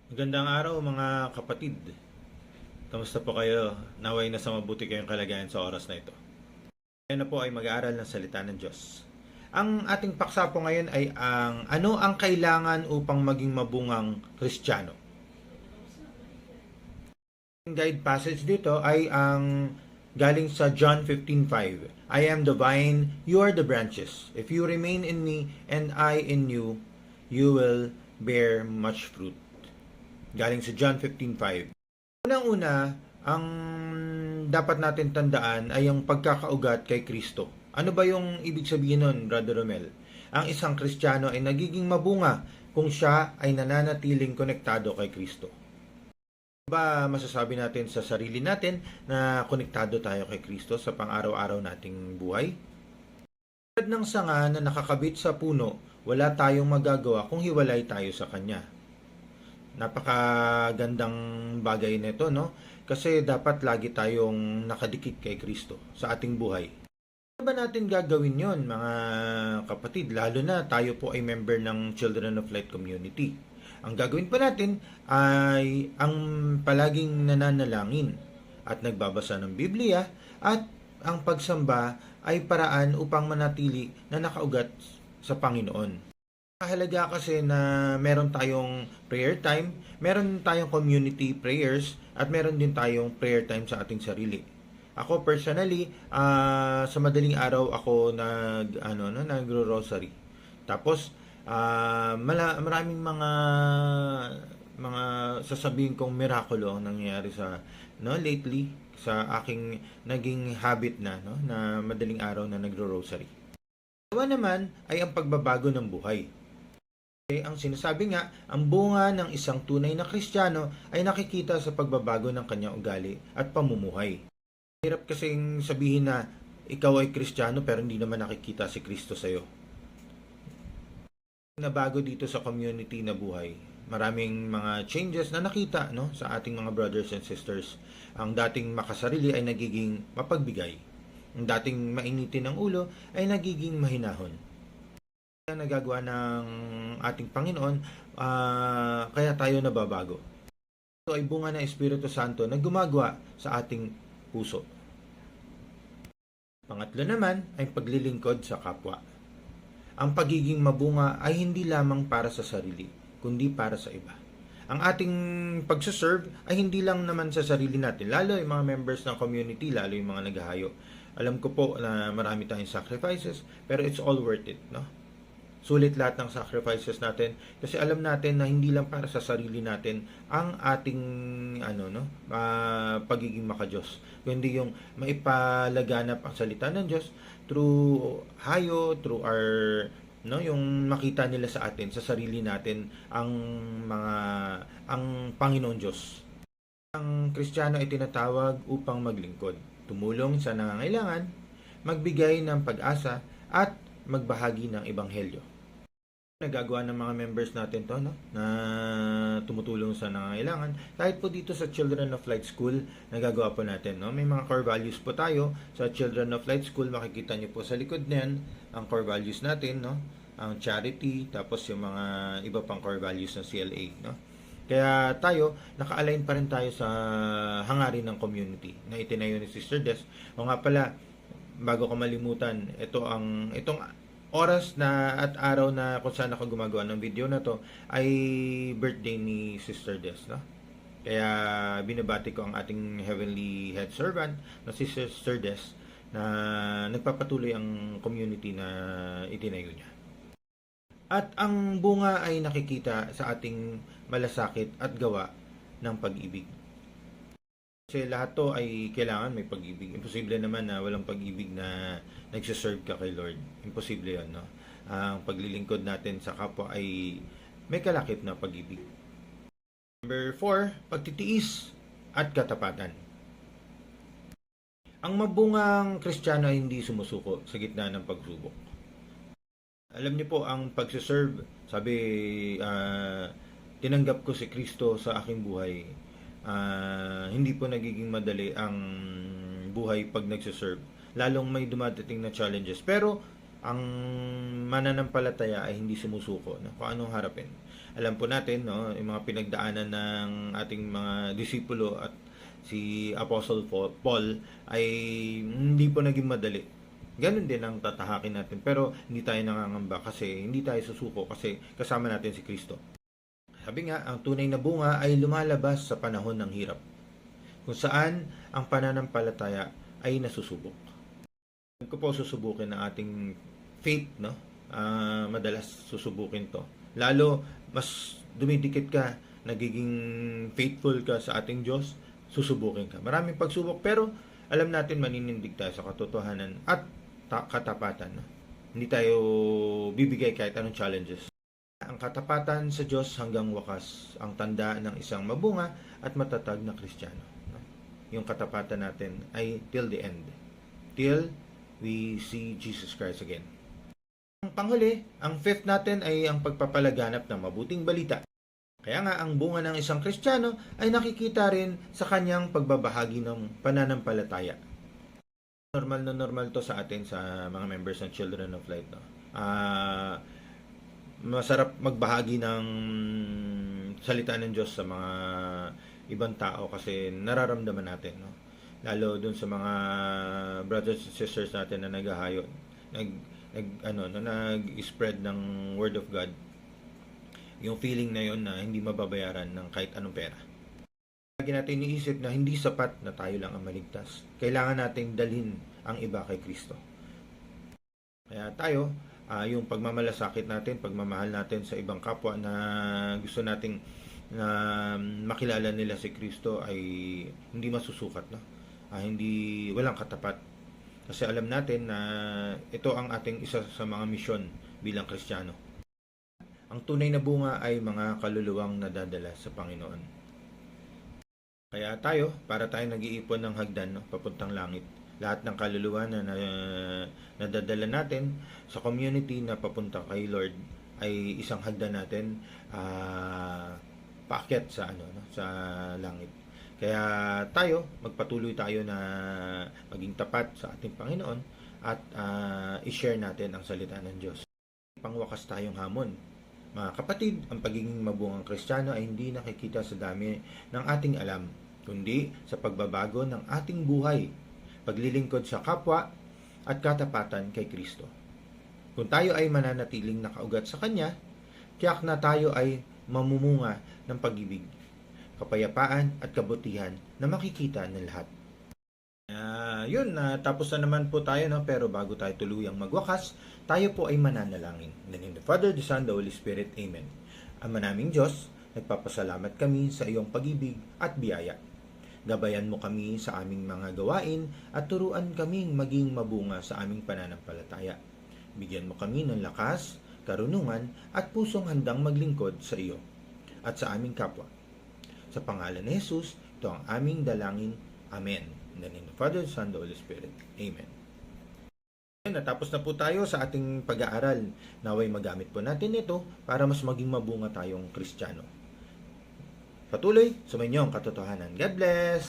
Magandang araw mga kapatid. Kamusta po kayo? Naway na sa mabuti kayong kalagayan sa oras na ito. Ngayon na po ay mag-aaral ng salita ng Diyos. Ang ating paksa po ngayon ay ano ang kailangan upang maging mabungang Kristiyano. Ang guide passage dito ay ang galing sa John 15:5. I am the vine, you are the branches. If you remain in me and I in you, you will bear much fruit. Galing sa John 15:5. Unang-una, ang dapat natin tandaan ay yung pagkakaugat kay Kristo. Ano ba yung ibig sabihin nun, Brother Romel? Ang isang Kristiyano ay nagiging mabunga kung siya ay nananatiling konektado kay Kristo. Ano ba masasabi natin sa sarili natin na konektado tayo kay Kristo sa pang-araw-araw nating buhay? Tulad ng sanga na nakakabit sa puno, wala tayong magagawa kung hiwalay tayo sa Kanya. Napakagandang bagay nito, no? Kasi dapat lagi tayong nakadikit kay Kristo sa ating buhay. Ano ba natin gagawin yon, mga kapatid? Lalo na tayo po ay member ng Children of Light Community. Ang gagawin pa natin ay ang palaging nananalangin at nagbabasa ng Biblia, at ang pagsamba ay paraan upang manatili na nakaugat sa Panginoon. Mahalaga kasi na meron tayong prayer time, meron tayong community prayers, at meron din tayong prayer time sa ating sarili. Ako personally, sa madaling araw ako nagro-rosary. Tapos maraming mga sasabihin kong mirakulo ang nangyayari sa lately sa aking naging habit na madaling araw na nagro-rosary. Dalawa naman ay ang pagbabago ng buhay. Ang sinasabi nga, ang bunga ng isang tunay na Kristiyano ay nakikita sa pagbabago ng kanyang ugali at pamumuhay. Hirap kasing sabihin na ikaw ay Kristiyano pero hindi naman nakikita si Kristo sa'yo. Nabago dito sa community na buhay. Maraming mga changes na nakita sa ating mga brothers and sisters. Ang dating makasarili ay nagiging mapagbigay. Ang dating mainitin ng ulo ay nagiging mahinahon. Nagagawa ng ating Panginoon, kaya tayo nababago. Ito ay bunga ng Espiritu Santo na gumagawa sa ating puso. Pangatlo naman ay paglilingkod sa kapwa. Ang pagiging mabunga ay hindi lamang para sa sarili, kundi para sa iba. Ang ating pagsaserve ay hindi lang naman sa sarili natin, lalo yung mga members ng community, lalo yung mga naghahayo. Alam ko po na marami tayong sacrifices, pero it's all worth it, no? Sulit lahat ng sacrifices natin kasi alam natin na hindi lang para sa sarili natin ang ating pagiging makadiyos, kundi yung maipalaganap ang salita ng Diyos through through our yung makita nila sa atin, sa sarili natin ang Panginoon Diyos. Ang Kristiyano ay tinatawag upang maglingkod, tumulong sa nangangailangan, magbigay ng pag-asa at magbahagi ng ebanghelyo. Nagagawa ng mga members natin to, na tumutulong sa nangangailangan. Kahit po dito sa Children of Light School, nagagawa po natin. May mga core values po tayo sa Children of Light School. Makikita niyo po sa likod niyan ang core values natin, ang charity, tapos yung mga iba pang core values ng CLA. Kaya tayo, naka-align pa rin tayo sa hangarin ng community na itinayo ni Sister Des. O nga pala, bago ko malimutan, itong oras na at araw na kung saan ako gumagawa ng video na to ay birthday ni Sister Des, Kaya binabati ko ang ating heavenly head servant na si Sister Des na nagpapatuloy ang community na itinayo niya. At ang bunga ay nakikita sa ating malasakit at gawa ng pag-ibig. Kasi lahat to ay kailangan may pag-ibig. Imposible naman na walang pag-ibig na nagsiserve ka kay Lord. Imposible yun, Ang paglilingkod natin sa kapwa ay may kalakip na pag-ibig. Number 4, pagtitiis at katapatan. Ang mabungang Kristiyano ay hindi sumusuko sa gitna ng pagsubok. Alam niyo po, ang pagsiserve, sabi, tinanggap ko si Kristo sa aking buhay. Hindi po nagiging madali ang buhay pag nagsiserve, lalong may dumadating na challenges, pero ang mananampalataya ay hindi sumusuko kung anong harapin. Alam po natin, no, yung mga pinagdaanan ng ating mga disipulo at si Apostle Paul ay hindi po naging madali. Ganun din ang tatahakin natin. Pero hindi tayo nangangamba kasi hindi tayo susuko kasi kasama natin si Kristo. Sabi nga, ang tunay na bunga ay lumalabas sa panahon ng hirap, kung saan ang pananampalataya ay nasusubok. Ko po susubukin ang ating faith, no? Madalas susubukin to. Lalo, mas dumidikit ka, nagiging faithful ka sa ating Diyos, susubukin ka. Maraming pagsubok, pero alam natin maninindig tayo sa katotohanan at katapatan. No? Hindi tayo bibigay kahit anong challenges. Ang katapatan sa Diyos hanggang wakas, ang tanda ng isang mabunga at matatag na Kristiyano. Yung katapatan natin ay till the end. Till we see Jesus Christ again. Ang panghuli, ang fifth natin ay ang pagpapalaganap ng mabuting balita. Kaya nga, ang bunga ng isang Kristiyano ay nakikita rin sa kanyang pagbabahagi ng pananampalataya. Normal to sa atin, sa mga members ng Children of Light. No? Masarap magbahagi ng salita ng Diyos sa mga ibang tao kasi nararamdaman natin. No? Lalo dun sa mga brothers and sisters natin na naghahayo, nag-spread ng Word of God. Yung feeling na yon na hindi mababayaran ng kahit anong pera. Lagi natin iniisip na hindi sapat na tayo lang ang maligtas. Kailangan nating dalhin ang iba kay Kristo. Kaya tayo, yung pagmamalasakit natin, pagmamahal natin sa ibang kapwa na gusto nating na makilala nila si Kristo ay hindi masusukat, no? Hindi walang katapat. Kasi alam natin na ito ang ating isa sa mga misyon bilang Kristiyano. Ang tunay na bunga ay mga kaluluwang nadadala sa Panginoon. Kaya tayo, para tayo nag-iipon ng hagdan, no, papuntang langit, lahat ng kaluluwa na nadadala natin sa community na papunta kay Lord ay isang hagdan natin paakyat sa sa langit. Kaya tayo, magpatuloy tayo na maging tapat sa ating Panginoon at i-share natin ang salita ng Diyos. Pangwakas tayong hamon. Mga kapatid, ang pagiging mabungang Kristiyano ay hindi nakikita sa dami ng ating alam, kundi sa pagbabago ng ating buhay, paglilingkod sa kapwa at katapatan kay Kristo. Kung tayo ay mananatiling nakaugat sa Kanya, tiyak na tayo ay mamumunga ng pag-ibig, kapayapaan at kabutihan na makikita ng lahat. Tapos na naman po tayo, no? Pero bago tayo tuluyang magwakas, tayo po ay mananalangin. In the name of the Father, the Son, the Holy Spirit. Amen. Ama naming Diyos, nagpapasalamat kami sa iyong pag-ibig at biyaya. Gabayan mo kami sa aming mga gawain at turuan kaming maging mabunga sa aming pananampalataya. Bigyan mo kami ng lakas, karunungan at pusong handang maglingkod sa iyo at sa aming kapwa. Sa pangalan ni Jesus, ito ang aming dalangin. Amen. In the name of the Father, the Son, the Holy Spirit. Amen. Natapos na po tayo sa ating pag-aaral. Naway magamit po natin ito para mas maging mabunga tayong Kristiyano. Patuloy, sumayin niyo ang katotohanan. God bless!